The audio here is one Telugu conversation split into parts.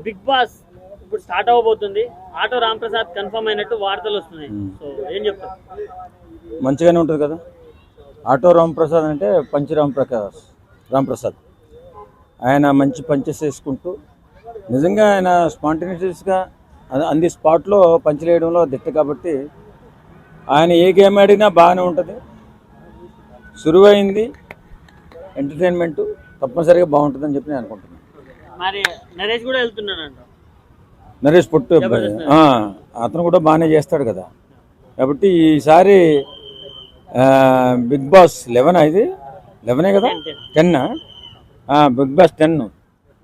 బిగ్ బాస్ ఇప్పుడు స్టార్ట్ అవ్వబోతుంది. ఆటో రాంప్రసాద్ కన్ఫర్మ్ అయినట్టు వార్తలు వస్తున్నాయి. సో ఏం చెప్తారు? మంచిగానే ఉంటుంది కదా. ఆటో రాంప్రసాద్ అంటే పంచి రాంప్రసాద్ ఆయన మంచి పంచెస్ వేసుకుంటూ నిజంగా ఆయన స్పాంటేనియస్గా అంది స్పాట్లో పంచి వేయడంలో దిట్ట కాబట్టి ఆయన ఏ గేమ్ ఆడినా బాగానే ఉంటుంది. సులువైంది ఎంటర్టైన్మెంట్ తప్పనిసరిగా బాగుంటుందని చెప్పి నేను అనుకుంటున్నాను. మరి నరేష్ కూడా వెళ్తున్నాడంట. నరేష్ పొట్టు అతను కూడా బాగానే చేస్తాడు కదా. కాబట్టి ఈసారి బిగ్ బాస్ 11 కదా, 10 బిగ్ బాస్ 10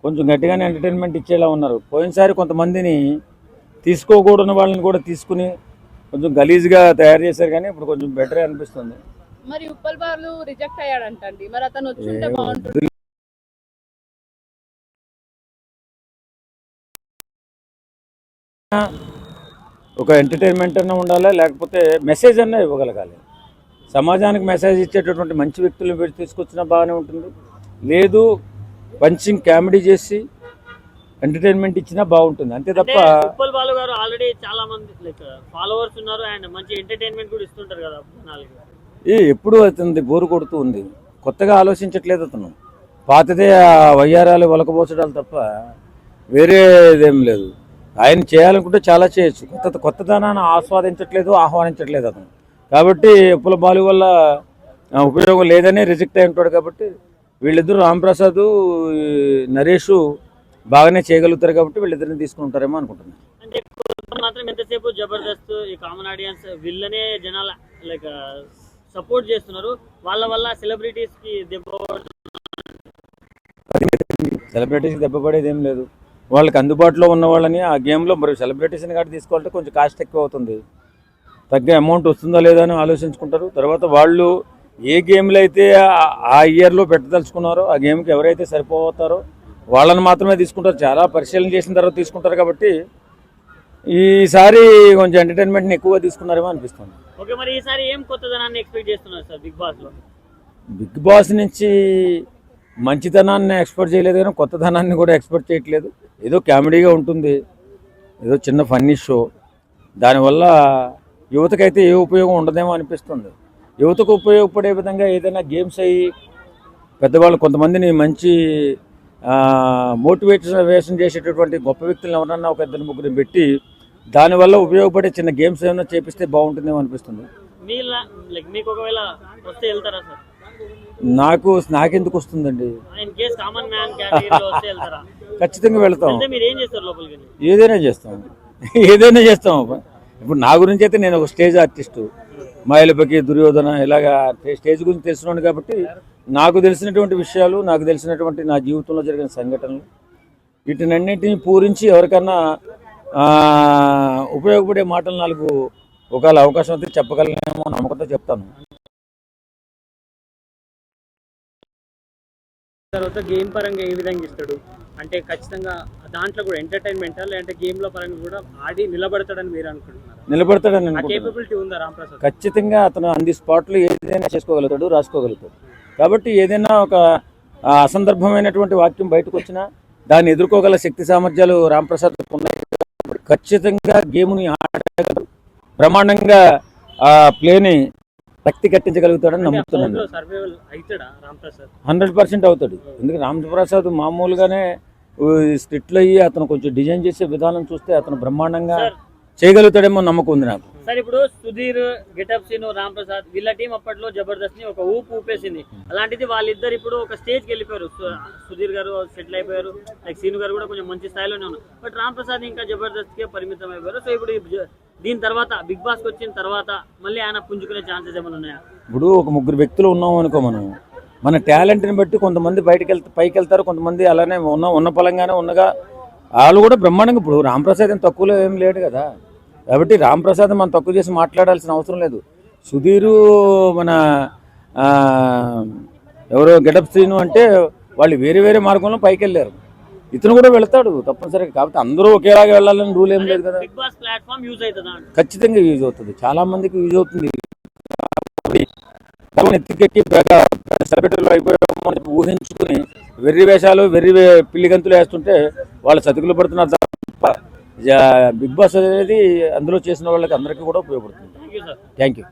కొంచెం గట్టిగానే ఎంటర్టైన్మెంట్ ఇచ్చేలా ఉన్నారు. పోయినసారి కొంతమందిని తీసుకోకూడని వాళ్ళని కూడా తీసుకుని కొంచెం గలీజ్గా తయారు చేశారు, కానీ ఇప్పుడు కొంచెం బెటరే అనిపిస్తుంది. మరి ఉప్పల్ బాలు రిజెక్ట్ అయ్యాడంటండి, మరి అతను వచ్చుంటే బాగుంటుంది. ఒక ఎంటర్టైన్మెంట్ అన్న ఉండాలి, లేకపోతే మెసేజ్ అన్న ఇవ్వగలగాలి. సమాజానికి మెసేజ్ ఇచ్చేటటువంటి మంచి వ్యక్తులను పెట్టి తీసుకొచ్చినా బాగానే ఉంటుంది. లేదు పంచింగ్ కామెడీ చేసి ఎంటర్టైన్మెంట్ ఇచ్చినా బాగుంటుంది, అంతే తప్ప. ఉప్పల్ బాలు గారు ఆల్రెడీ చాలా మంది లైక్ ఫాలోవర్స్ ఉన్నారు, ఆయన మంచి ఎంటర్టైన్మెంట్ కూడా ఇస్తుంటారు కదా. ఎప్పుడు అతనిది బోరు కొడుతూ ఉంది, కొత్తగా ఆలోచించట్లేదు అతను. పాతదే వయ్యారాలు వలకపోచడాలు తప్ప వేరేదేం లేదు. ఆయన చేయాలనుకుంటే చాలా చేయొచ్చు. కొత్తదనాన్ని ఆహ్వానించట్లేదు అతను. కాబట్టి ఉప్పల బాలు వల్ల ఉపయోగం లేదని రిజెక్ట్ అయి ఉంటాడు. కాబట్టి వీళ్ళిద్దరూ రాంప్రసాద్ నరేష్ బాగానే చేయగలుగుతారు కాబట్టి వీళ్ళిద్దరిని తీసుకుంటారేమో అనుకుంటున్నాను. అంటే మాత్రం ఎంతసేపు జబర్దస్త్ ఈ కామన్ ఆడియన్స్ వీళ్ళనే జనాలు లైక్ సపోర్ట్ చేస్తున్నారు. వాళ్ళ వల్ల సెలబ్రిటీస్కి సెలబ్రిటీస్కి దెబ్బ పడేది ఏం లేదు. వాళ్ళకి అందుబాటులో ఉన్న వాళ్ళని ఆ గేమ్లో మరి సెలబ్రిటీస్ని కాదు తీసుకోవాలంటే కొంచెం కాస్ట్ ఎక్కువ అవుతుంది. తగ్గ అమౌంట్ వస్తుందా లేదా అని ఆలోచించుకుంటారు. తర్వాత వాళ్ళు ఏ గేమ్లో అయితే ఆ ఇయర్లో పెట్టదలుచుకున్నారో ఆ గేమ్కి ఎవరైతే సరిపోతారో వాళ్ళని మాత్రమే తీసుకుంటారు. చాలా పరిశీలన చేసిన తర్వాత తీసుకుంటారు. కాబట్టి ఈసారి కొంచెం ఎంటర్టైన్మెంట్ని ఎక్కువగా తీసుకున్నారేమో అనిపిస్తుంది. ఓకే, మరి ఈసారి ఏం కొత్తదనాన్ని ఎక్స్పెక్ట్ చేస్తున్నారు సార్ బిగ్ బాస్లో? బిగ్ బాస్ నుంచి మంచితనాన్ని ఎక్స్పెక్ట్ చేయలేదు, కానీ కొత్తదనాన్ని కూడా ఎక్స్పెక్ట్ చేయట్లేదు. ఏదో కామెడీగా ఉంటుంది, ఏదో చిన్న ఫన్నీ షో. దానివల్ల యువతకైతే ఏ ఉపయోగం ఉండదేమో అనిపిస్తుంది. యువతకు ఉపయోగపడే విధంగా ఏదైనా గేమ్స్ అయ్యి పెద్దవాళ్ళు కొంతమందిని మంచి మోటివేషన్ చేసేటటువంటి గొప్ప వ్యక్తులను ఎవరన్నా ఒక 2-3 పెట్టి దానివల్ల ఉపయోగపడే చిన్న గేమ్స్ ఏమైనా చేపిస్తే బాగుంటుందేమో అనిపిస్తుంది. మీకు ఒకవేళ వస్తే వెళ్తారా సార్? నాకెందుకు వస్తుందండి, ఖచ్చితంగా వెళ్తాం. ఏదైనా చేస్తాం. ఇప్పుడు నా గురించి అయితే నేను ఒక స్టేజ్ ఆర్టిస్టు, మాయలపకి దుర్యోధన ఇలాగా స్టేజ్ గురించి తెలుసున్నాను. కాబట్టి నాకు తెలిసినటువంటి విషయాలు, నాకు తెలిసినటువంటి నా జీవితంలో జరిగిన సంఘటనలు వీటినన్నింటినీ పూరించి ఎవరికన్నా ఉపయోగపడే మాటలు 4 ఒకవేళ అవకాశం అయితే చెప్పగలనేమో నమ్మకంతో చెప్తాను. తర్వాత గేమ్ పరంగా ఏ విధంగా ఇస్తాడు అంటే ఖచ్చితంగా దాంట్లో కూడా ఎంటర్టైన్మెంట్ లేదంటే గేమ్ల పరంగా కూడా ఆడి నిలబడతాడని మీరు అనుకుంటున్నారు? నిలబడతాడని కేపబిలిటీ ఉందా రాంప్రసాద్? ఖచ్చితంగా అతను అంది స్పాట్లో ఏదైనా చేసుకోగలుగుతాడు, రాసుకోగలుగుతాడు. కాబట్టి ఏదైనా ఒక అసందర్భమైనటువంటి వాక్యం బయటకు వచ్చినా దాన్ని ఎదుర్కోగల శక్తి సామర్థ్యాలు రాంప్రసాద్ ఉన్నాయి. ఖచ్చితంగా గేమ్ని ఆడగలడు, బ్రహ్మాండంగా ఆ ప్లేని శక్తి కట్టించగలుగుతాడని నమ్ముతున్నాను. 100% అవుతాడు. ఎందుకంటే రాంప్రసాద్ మామూలుగానే స్క్రిప్ట్లు అయ్యి అతను కొంచెం డిజైన్ చేసే విధానం చూస్తే అతను బ్రహ్మాండంగా చేయగలుగుతాడేమో నమ్మకం ఉంది నాకు. సార్ ఇప్పుడు సుధీర్, గెటప్ సీను, రాంప్రసాద్ వీళ్ళ టీం అప్పట్లో జబర్దస్త్ ని ఒక ఊపేసింది. అలాంటిది వాళ్ళిద్దరు ఇప్పుడు ఒక స్టేజ్కి వెళ్ళిపోయారు. సుధీర్ గారు సెటిల్ అయిపోయారు, లైక్ సీను గారు కూడా కొంచెం మంచి స్థాయిలోనే ఉన్నారు. బట్ రాంప్రసాద్ ఇంకా జబర్దస్త్ కే పరిమితం అయిపోయారు. సో ఇప్పుడు దీని తర్వాత బిగ్ బాస్కి వచ్చిన తర్వాత మళ్ళీ ఆయన పుంజుకునే ఛాన్సెస్ ఏమైనా ఉన్నాయా? ఇప్పుడు ఒక 3 వ్యక్తులు ఉన్నాం అనుకో, మన టాలెంట్ని బట్టి కొంతమంది పైకి వెళ్తారు, కొంతమంది అలానే ఉన్న పలంగానే ఉన్నగా వాళ్ళు కూడా బ్రహ్మాండంగా. ఇప్పుడు రాంప్రసాద్ ఏం తక్కువలో ఏం లేడు కదా. కాబట్టి రాంప్రసాద్ మనం తక్కువ చేసి మాట్లాడాల్సిన అవసరం లేదు. సుధీరు, మన ఎవరో గెటప్ శ్రీను అంటే వాళ్ళు వేరే మార్గంలో పైకి వెళ్ళారు. ఇతను కూడా వెళ్తాడు తప్పనిసరిగా. కాబట్టి అందరూ ఒకేలాగా వెళ్ళాలని రూల్ ఏం లేదు కదా. ఖచ్చితంగా యూజ్ అవుతుంది, చాలా మందికి యూజ్ అవుతుంది. ఎత్తికెక్కి సెలబ్రిటీలు అయిపోయామని ఊహించుకుని వెర్రి వేషాలు పిల్లి గంతులు వేస్తుంటే వాళ్ళు చతికిలు పడుతున్నారు తప్ప బిగ్ బాస్ అనేది అందులో చేసిన వాళ్ళకి అందరికీ కూడా ఉపయోగపడుతుంది. Thank you sir. Thank you.